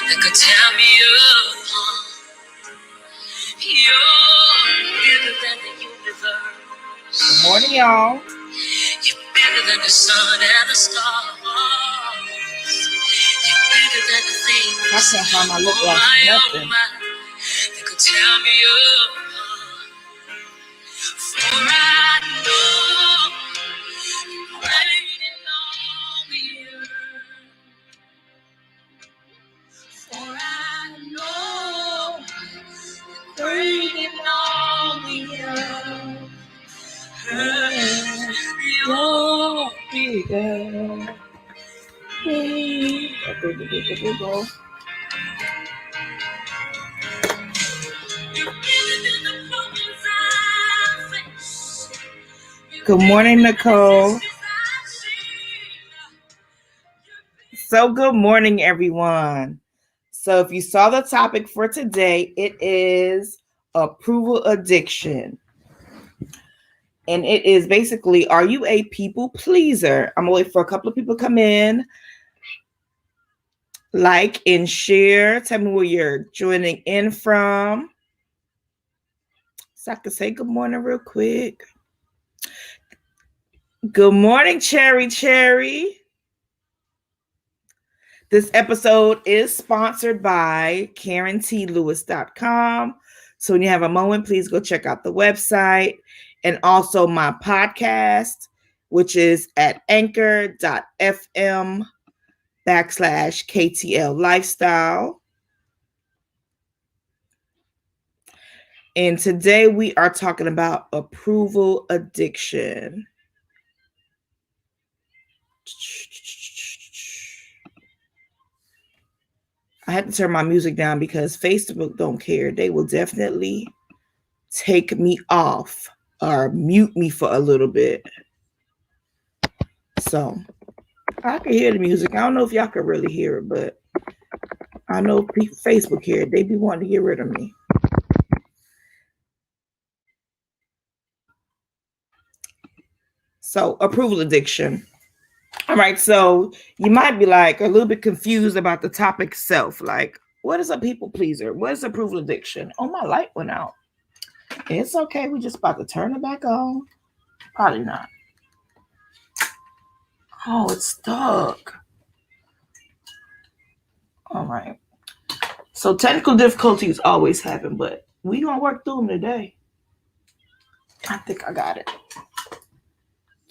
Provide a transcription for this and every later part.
that could tear me apart. You're bigger than the universe. Good morning, y'all. You're bigger than the sun and the stars. You're bigger than the things. I can't find my lip gloss for nothing. That could tear me apart. For I know you're waiting on the earth. For I know you're waiting on the earth. You're bigger. Good morning, Nicole. So good morning, everyone. So if you saw the topic for today, it is approval addiction. And it is basically, are you a people pleaser? I'm going to wait for a couple of people to come in. Like and share. Tell me where you're joining in from, so I can say good morning real quick. Good morning, Cherry. This episode is sponsored by KarenTLewis.com. So when you have a moment, please go check out the website and also my podcast, which is at anchor.fm/KTL Lifestyle. And today we are talking about approval addiction. I had to turn my music down because Facebook don't care. They will definitely take me off or mute me for a little bit. So I can hear the music. I don't know if y'all can really hear it, but I know Facebook hear it. They be wanting to get rid of me. So approval addiction. All right, so you might be like a little bit confused about the topic itself. Like, what is a people pleaser? What is approval addiction? Oh, my light went out. It's okay. We're just about to turn it back on. Probably not. Oh, it's stuck. All right. So technical difficulties always happen, but we gonna work through them today. I think I got it.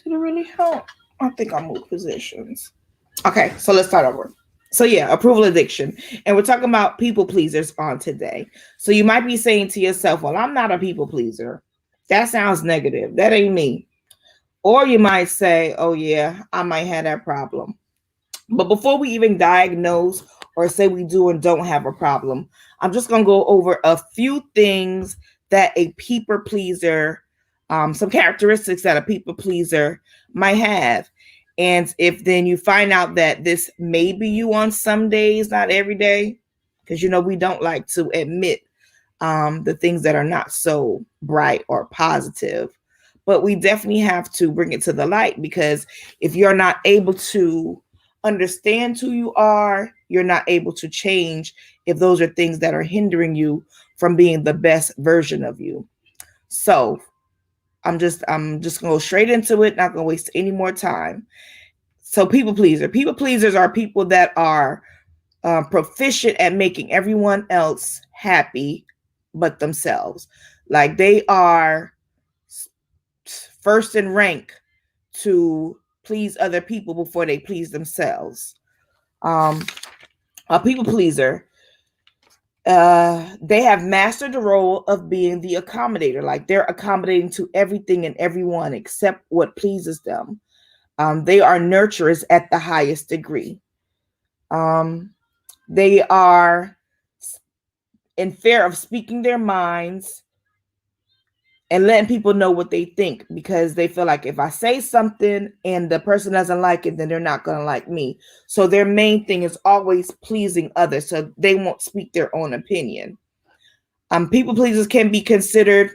Did it really help? I think I moved positions. Okay, so let's start over. So yeah, approval addiction. And we're talking about people pleasers on today. So you might be saying to yourself, well, I'm not a people pleaser. That sounds negative. That ain't me. Or you might say, oh yeah, I might have that problem. But before we even diagnose or say we do and don't have a problem, I'm just going to go over a few things that a people pleaser, some characteristics that a people pleaser might have. And if then you find out that this may be you on some days, not every day, because, you know, we don't like to admit the things that are not so bright or positive. But we definitely have to bring it to the light, because if you're not able to understand who you are, you're not able to change if those are things that are hindering you from being the best version of you. So I'm just gonna go straight into it, not gonna waste any more time. So people pleaser. People pleasers are people that are proficient at making everyone else happy but themselves. Like they are first in rank to please other people before they please themselves. A people pleaser, they have mastered the role of being the accommodator. Like they're accommodating to everything and everyone except what pleases them. They are nurturers at the highest degree. They are in fear of speaking their minds and letting people know what they think, because they feel like if I say something and the person doesn't like it, then they're not going to like me. So their main thing is always pleasing others, so they won't speak their own opinion. People pleasers can be considered,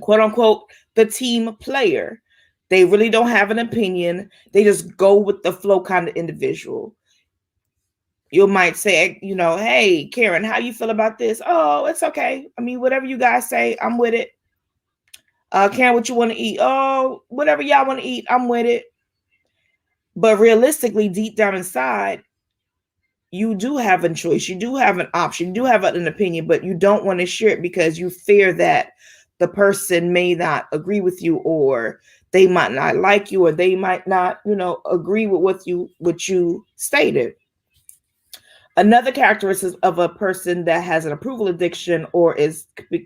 quote unquote, the team player. They really don't have an opinion. They just go with the flow kind of individual. You might say, hey, Karen, how you feel about this? Oh, it's okay. I mean, whatever you guys say, I'm with it. Karen, what you want to eat? Oh, whatever y'all want to eat, I'm with it. But realistically, deep down inside, you do have a choice. You do have an option. You do have an opinion, but you don't want to share it because you fear that the person may not agree with you, or they might not like you, or they might not, agree with what you stated. Another characteristic of a person that has an approval addiction or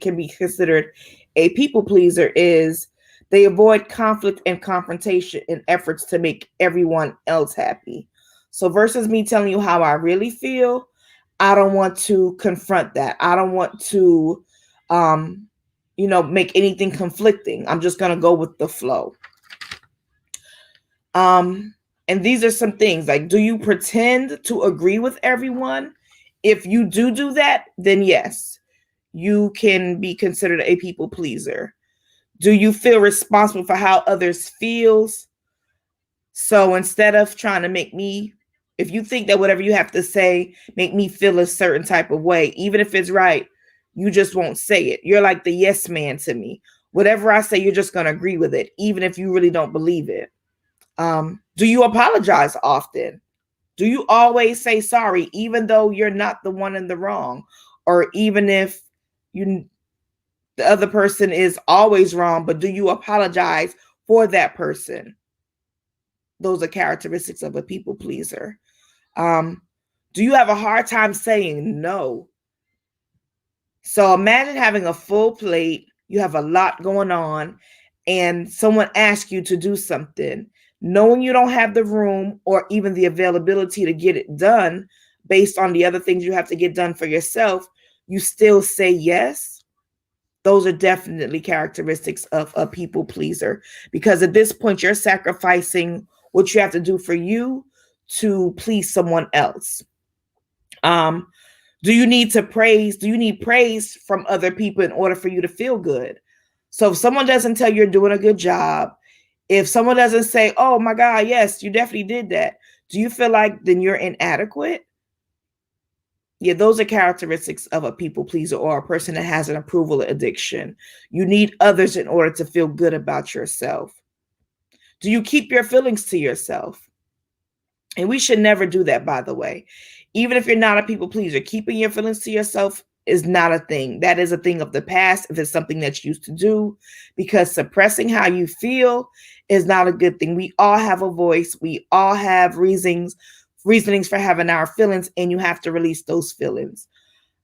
can be considered a people pleaser is they avoid conflict and confrontation in efforts to make everyone else happy. So versus me telling you how I really feel, I don't want to confront that. I don't want to make anything conflicting. I'm just going to go with the flow. And these are some things like, do you pretend to agree with everyone? If you do that, then yes, you can be considered a people pleaser. Do you feel responsible for how others feels? So instead of trying to make me, if you think that whatever you have to say make me feel a certain type of way, even if it's right, you just won't say it. You're like the yes man to me. Whatever I say, you're just going to agree with it, even if you really don't believe it. Do you apologize often? Do you always say sorry, even though you're not the one in the wrong? Or even if the other person is always wrong, but do you apologize for that person? Those are characteristics of a people pleaser. Do you have a hard time saying no? So imagine having a full plate, you have a lot going on, and someone asks you to do something, knowing you don't have the room or even the availability to get it done based on the other things you have to get done for yourself, you still say yes. Those are definitely characteristics of a people pleaser, because at this point you're sacrificing what you have to do for you to please someone else. Do you need praise? Do you need praise from other people in order for you to feel good? So if someone doesn't tell you you're doing a good job, if someone doesn't say, oh my God, yes, you definitely did that, do you feel like then you're inadequate? Yeah, those are characteristics of a people pleaser or a person that has an approval addiction. You need others in order to feel good about yourself. Do you keep your feelings to yourself? And we should never do that, by the way. Even if you're not a people pleaser, keeping your feelings to yourself is not a thing. That is a thing of the past if it's something that you used to do, because suppressing how you feel is not a good thing. We all have a voice. We all have reasonings for having our feelings, and you have to release those feelings.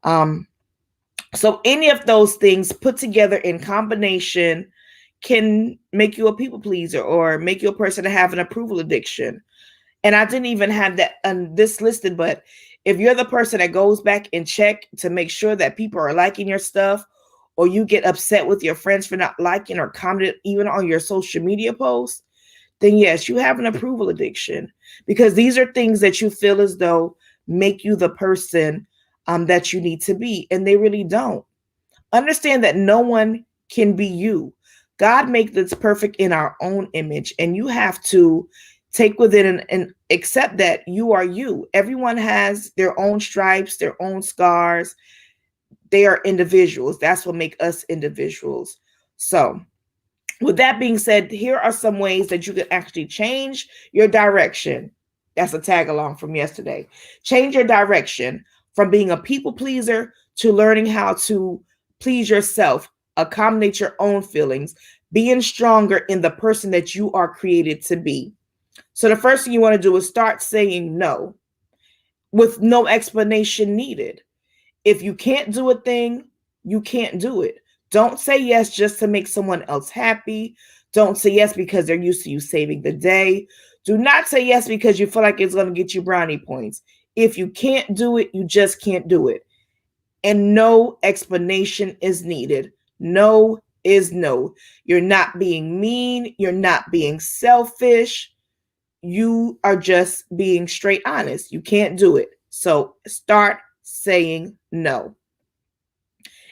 So any of those things put together in combination can make you a people pleaser or make you a person to have an approval addiction. And I didn't even have that this listed, but if you're the person that goes back and check to make sure that people are liking your stuff, or you get upset with your friends for not liking or commenting even on your social media posts, then yes, you have an approval addiction, because these are things that you feel as though make you the person that you need to be, and they really don't. Understand that no one can be you. God made this perfect in our own image, and you have to take within and accept that you are you. Everyone has their own stripes, their own scars. They are individuals. That's what makes us individuals. So with that being said, here are some ways that you can actually change your direction. That's a tag along from yesterday. Change your direction from being a people pleaser to learning how to please yourself, accommodate your own feelings, being stronger in the person that you are created to be. So the first thing you want to do is start saying no with no explanation needed. If you can't do a thing, you can't do it. Don't say yes just to make someone else happy. Don't say yes because they're used to you saving the day. Do not say yes because you feel like it's going to get you brownie points. If you can't do it, you just can't do it. And no explanation is needed. No is no. You're not being mean. You're not being selfish. You are just being straight honest. You can't do it. So start saying no.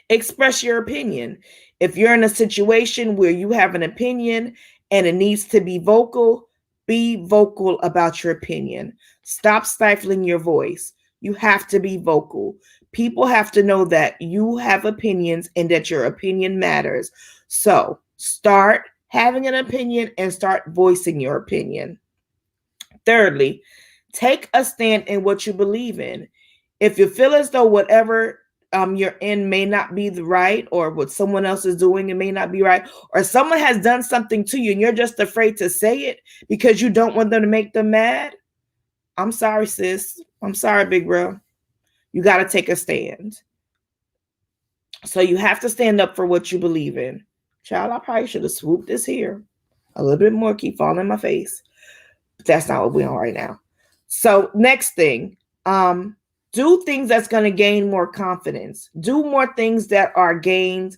Express your opinion. If you're in a situation where you have an opinion and it needs to be vocal, be vocal about your opinion. Stop stifling your voice. You have to be vocal. People have to know that you have opinions and that your opinion matters. So start having an opinion and start voicing your opinion. Thirdly, take a stand in what you believe in. If you feel as though whatever you're in may not be the right, or what someone else is doing, it may not be right, or someone has done something to you and you're just afraid to say it because you don't want them to make them mad, I'm sorry, sis. I'm sorry, big bro. You got to take a stand. So you have to stand up for what you believe in. Child, I probably should have swooped this here a little bit more, keep falling in my face. But that's not what we're on right now. So next thing, do things that's going to gain more confidence. Do more things that are gained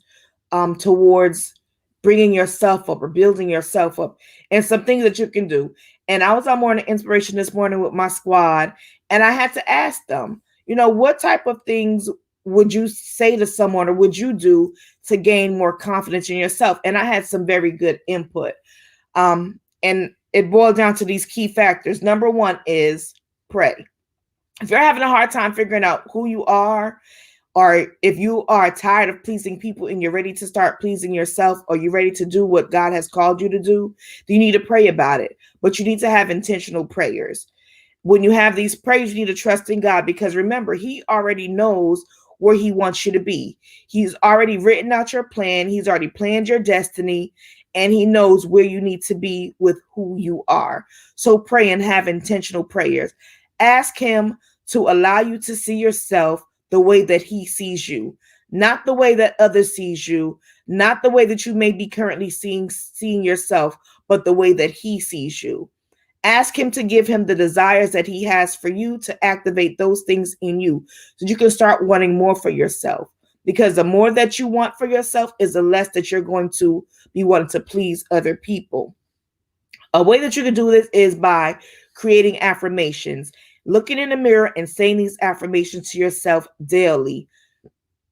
towards bringing yourself up or building yourself up, and some things that you can do. And I was on Morning Inspiration this morning with my squad, and I had to ask them, what type of things would you say to someone or would you do to gain more confidence in yourself? And I had some very good input. And it boiled down to these key factors. Number one is pray. If you're having a hard time figuring out who you are, or if you are tired of pleasing people and you're ready to start pleasing yourself, or you're ready to do what God has called you to do, you need to pray about it. But you need to have intentional prayers. When you have these prayers, you need to trust in God, because remember, He already knows where He wants you to be. He's already written out your plan. He's already planned your destiny, and He knows where you need to be with who you are. So pray and have intentional prayers. Ask Him to allow you to see yourself the way that He sees you, not the way that others sees you, not the way that you may be currently seeing yourself, but the way that He sees you. Ask Him to give Him the desires that He has for you, to activate those things in you so you can start wanting more for yourself. Because the more that you want for yourself is the less that you're going to be wanting to please other people. A way that you can do this is by creating affirmations, looking in the mirror and saying these affirmations to yourself daily,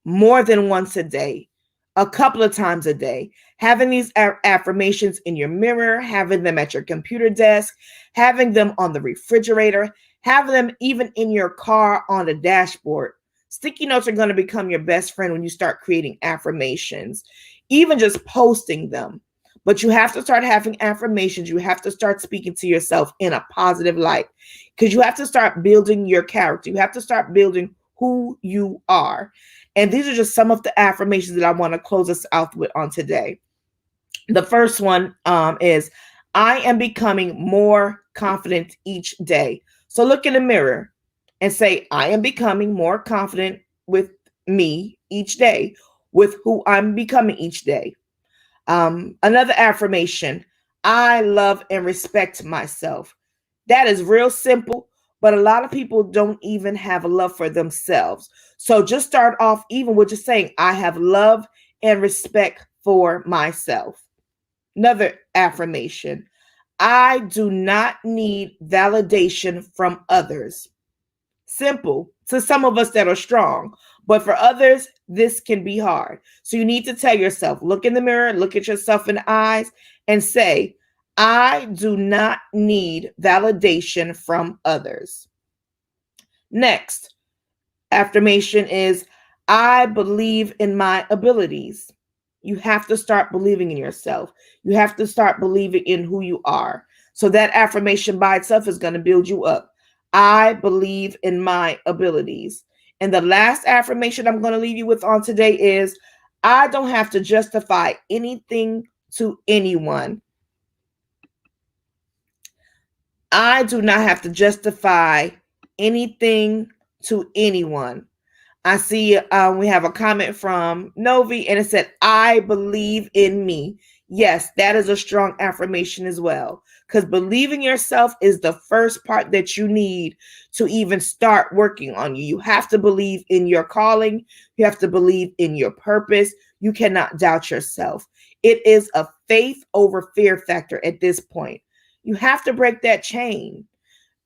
more than once a day, a couple of times a day. Having these affirmations in your mirror, having them at your computer desk, having them on the refrigerator, having them even in your car on the dashboard. Sticky notes are going to become your best friend when you start creating affirmations, even just posting them. But you have to start having affirmations. You have to start speaking to yourself in a positive light, because you have to start building your character. You have to start building who you are. And these are just some of the affirmations that I want to close us out with on today. The first one is, I am becoming more confident each day. So look in the mirror and say, I am becoming more confident with me each day, with who I'm becoming each day. Another affirmation, I love and respect myself. That is real simple, but a lot of people don't even have a love for themselves. So just start off even with just saying, I have love and respect for myself. Another affirmation, I do not need validation from others. Simple to some of us that are strong, but for others, this can be hard. So you need to tell yourself, look in the mirror, look at yourself in the eyes and say, I do not need validation from others. Next affirmation is, I believe in my abilities. You have to start believing in yourself. You have to start believing in who you are. So that affirmation by itself is going to build you up. I believe in my abilities. And the last affirmation I'm going to leave you with on today is, I don't have to justify anything to anyone. I do not have to justify anything to anyone. I see we have a comment from Novi, and it said, I believe in me. Yes, that is a strong affirmation as well, because believing yourself is the first part that you need to even start working on you. You have to believe in your calling. You have to believe in your purpose. You cannot doubt yourself. It is a faith over fear factor at this point. You have to break that chain.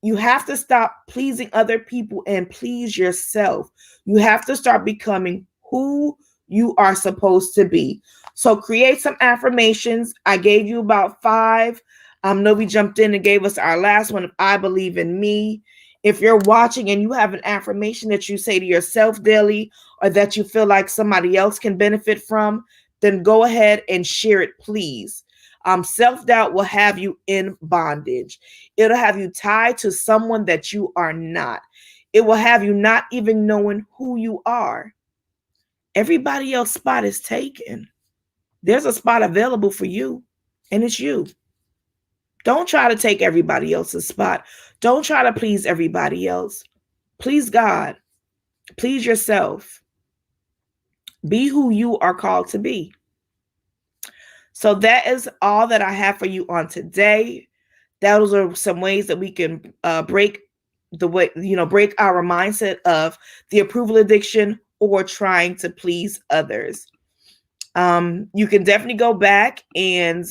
You have to stop pleasing other people and please yourself. You have to start becoming who you are supposed to be. So create some affirmations. I gave you about 5. Novi jumped in and gave us our last one of I believe in me. If you're watching and you have an affirmation that you say to yourself daily or that you feel like somebody else can benefit from, then go ahead and share it, please. Self-doubt will have you in bondage. It'll have you tied to someone that you are not. It will have you not even knowing who you are. Everybody else's spot is taken. There's a spot available for you, and it's you. Don't try to take everybody else's spot. Don't try to please everybody else. Please God. Please yourself. Be who you are called to be. So that is all that I have for you on today. Those are some ways that we can break our mindset of the approval addiction or trying to please others. You can definitely go back and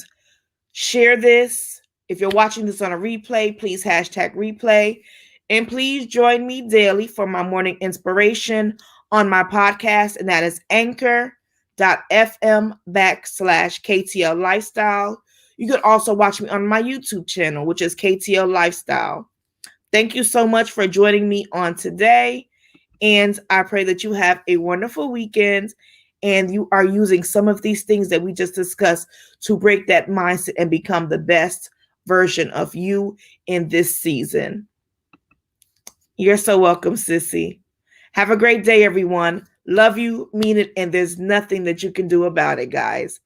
share this. If you're watching this on a replay, please hashtag replay. And please join me daily for my morning inspiration on my podcast, and that is anchor.fm/KTL Lifestyle. You can also watch me on my YouTube channel, which is KTL Lifestyle. Thank you so much for joining me on today. And I pray that you have a wonderful weekend and you are using some of these things that we just discussed to break that mindset and become the best version of you in this season. You're so welcome, sissy. Have a great day, everyone. Love you, mean it, and there's nothing that you can do about it, guys.